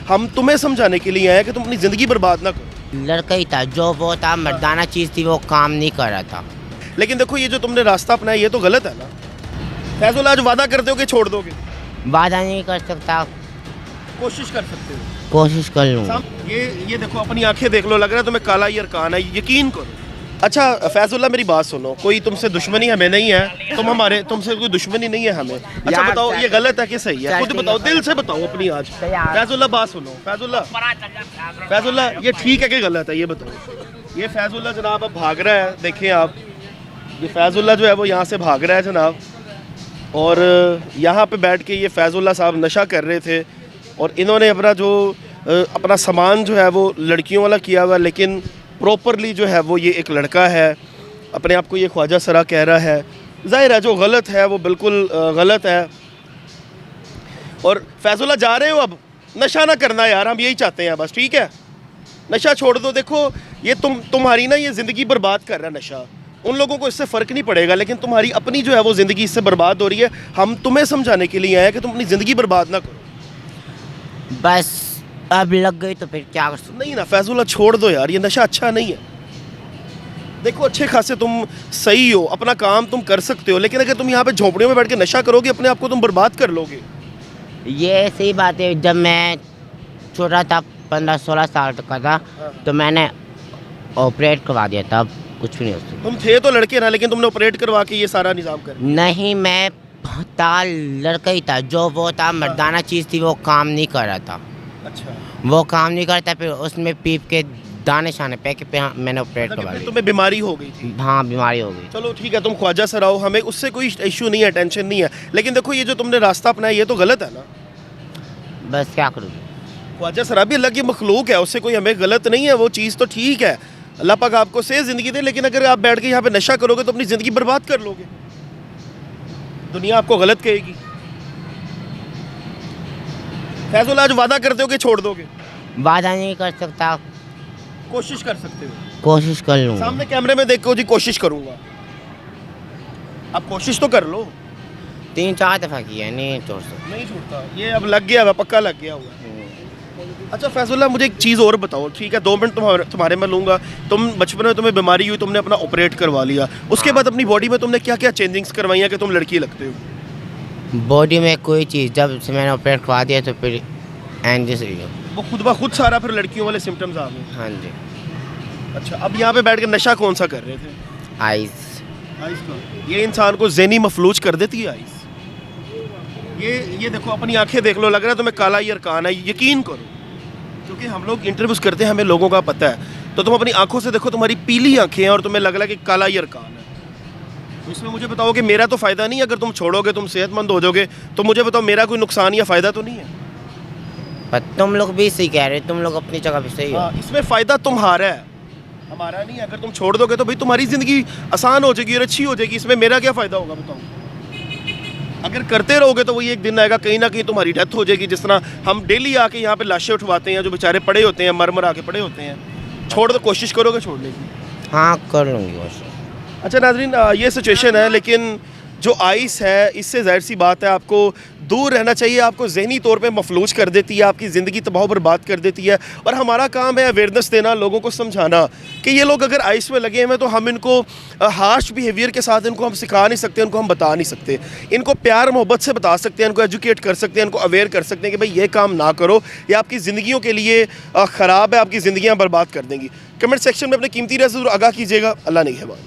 हम तुम्हें समझाने के लिए आए हैं कि तुम अपनी ज़िंदगी बर्बाद ना करो। लड़का ही था जो वो था मर्दाना चीज़ थी, वो काम नहीं कर रहा था। लेकिन देखो ये जो तुमने रास्ता अपनाया ये तो गलत है ना। फैजुल आज वादा करते हो कि छोड़ दोगे? वादा नहीं कर सकता, कोशिश कर सकते हो। कोशिश कर लूँगा। ये देखो अपनी आंखें देख लो, लग रहा है तुम्हें काला ही अरकान है, यकीन करो। अच्छा फैजुल्ला मेरी बात सुनो, कोई तुमसे दुश्मनी हमें नहीं है, तुमसे कोई दुश्मनी नहीं है हमें। अच्छा यार, बताओ ये गलत है कि सही है, खुद बताओ, दिल से बताओ अपनी आज। यार। फैजुल्ला बात सुनो, फैजुल्ला ये ठीक है कि गलत है ये बताओ। ये फैजुल्ला जनाब अब भाग रहा है, देखें आप, ये फैजुल्ला जो है वो यहाँ से भाग रहा है जनाब। और यहाँ पे बैठ के ये फैजुल्ला साहब नशा कर रहे थे और इन्होंने अपना सामान जो है वो लड़कियों वाला किया हुआ, लेकिन प्रॉपरली जो है वो ये एक लड़का है, अपने आप को ये ख्वाजा सरा कह रहा है। ज़ाहिर है जो गलत है वो बिल्कुल गलत है। और फैजुल्ला जा रहे हो, अब नशा ना करना यार, हम यही चाहते हैं बस, ठीक है? नशा छोड़ दो। देखो ये तुम्हारी ना ये ज़िंदगी बर्बाद कर रहा है नशा। उन लोगों को इससे फ़र्क नहीं पड़ेगा, लेकिन तुम्हारी अपनी जो है वो ज़िंदगी इससे बर्बाद हो रही है। हम तुम्हें समझाने के लिए आए हैं कि तुम अपनी ज़िंदगी बर्बाद ना करो। बस अब लग गई तो फिर क्या कर सकते। नहीं ना फैजुल्ला छोड़ दो यार, ये नशा अच्छा नहीं है। देखो अच्छे खासे तुम सही हो, अपना काम तुम कर सकते हो, लेकिन अगर तुम यहाँ पे झोंपड़ियों में बैठ के नशा करोगे अपने आप को तुम बर्बाद कर लोगे। ये सही बात है, जब मैं छोटा था 15-16 साल तक का था तो मैंने ऑपरेट करवा दिया था, अब कुछ भी नहीं हो सकता। तुम थे तो लड़के ना, लेकिन तुमने ऑपरेट करवा के ये सारा निज़ाम कर। नहीं, मैं था लड़का ही था जो वो था मर्दाना चीज़ थी, वो काम नहीं कर रहा था। अच्छा वो काम नहीं करता, फिर उसमें पीप के दाने शाने पे मैंने ऑपरेट करवा फिर लिया। तुम्हें बीमारी हो गई थी। हाँ, बीमारी हो गई। चलो ठीक है, तुम ख्वाजा सर आओ, हमें उससे कोई इशू नहीं है, टेंशन नहीं है। लेकिन देखो ये जो तुमने रास्ता अपनाया ये तो गलत है ना। बस क्या करूँ। ख्वाजा सर भी अल्लाह की मखलूक है, उससे कोई हमें गलत नहीं है, वो चीज़ तो ठीक है। अल्लाह पाक आपको सही ज़िंदगी दे, लेकिन अगर आप बैठ के यहाँ पे नशा करोगे तो अपनी ज़िंदगी बर्बाद कर लोगे, दुनिया आपको गलत कहेगी। फैजुल आज वादा करते हो कि छोड़ दोगे? वादा नहीं कर सकता, कोशिश कर सकते हो। कोशिश कर लूँगा। सामने कैमरे में देखो जी, कोशिश करूँगा। आप कोशिश तो कर लो। 3-4 दफ़ा किया, नहीं छोड़ सकता। नहीं छूटता, ये अब लग गया हुआ, पक्का लग गया हुआ। अच्छा फैजुल्ला मुझे एक चीज़ और बताओ, ठीक है 2 मिनट तुम्हारे में लूँगा। तुम बचपन में तुम्हें बीमारी हुई, तुमने अपना ऑपरेट करवा लिया, उसके बाद अपनी बॉडी में तुमने क्या क्या चेंजिंग्स करवाई हैं कि तुम लड़की लगते हो? बॉडी में कोई चीज़ जब से मैंने ऑपरेट करवा दिया तो फिर एंड जैसे ही हो। वो खुद ब खुद सारा फिर लड़कियों वाले सिम्टम्स आ गए। हाँ जी। अच्छा अब यहाँ पे बैठ के नशा कौन सा कर रहे थे? आइस। आइस का। ये इंसान को ज़हनी मफलूज कर देती है आइस। ये देखो अपनी आंखें देख लो, लग रहा है तुम्हें काला ही अरकान है, यकीन करो। क्योंकि हम लोग इंटरव्यूज़ करते हैं, हमें लोगों का पता है, तो तुम अपनी आंखों से देखो, तुम्हारी पीली आंखें हैं और तुम्हें लग रहा है कि काला ही अरकान है। तो इसमें मुझे बताओ कि मेरा तो फ़ायदा नहीं है, अगर तुम छोड़ोगे तुम सेहतमंद हो जाओगे, तो मुझे बताओ मेरा कोई नुकसान या फ़ायदा तो नहीं है? पर तुम लोग भी सही कह रहे हो, तुम लोग अपनी जगह पे सही हो। हाँ, इसमें फ़ायदा तुम्हारा है, हमारा नहीं है। अगर तुम छोड़ दोगे तो भाई तुम्हारी ज़िंदगी आसान हो जाएगी और अच्छी हो जाएगी, इसमें मेरा क्या फ़ायदा होगा बताओ? अगर करते रहोगे तो वही एक दिन आएगा कहीं ना कहीं तुम्हारी डेथ हो जाएगी। जिस तरह हम डेली आके यहाँ पे लाशें उठवाते हैं, जो बेचारे पड़े होते हैं, मर आके पड़े होते हैं। छोड़ दो, कोशिश करोगे छोड़ने की? हाँ कर लूँगी बस। अच्छा नाज़रीन, ये सिचुएशन है, लेकिन जो आइस है इससे ज़ाहिर सी बात है आपको दूर रहना चाहिए। आपको ज़हनी तौर पे मफलूज कर देती है, आपकी ज़िंदगी तबाह बर्बाद कर देती है। और हमारा काम है अवेयरनेस देना, लोगों को समझाना कि ये लोग अगर आइस में लगे हुए तो हम इनको हार्श बिहेवियर के साथ इनको हम सिखा नहीं सकते, इनको हम बता नहीं सकते। इनको प्यार मोहब्बत से बता सकते हैं, इनको एजुकेट कर सकते हैं, इनको अवेयर कर सकते हैं कि भाई ये काम ना करो, ये आपकी ज़िंदगियों के लिए ख़राब है, आपकी ज़िंदगियाँ बर्बाद कर देंगी। कमेंट सेक्शन में अपने कीमती राय ज़रूर आगाह कीजिएगा। अल्लाह निगहबान।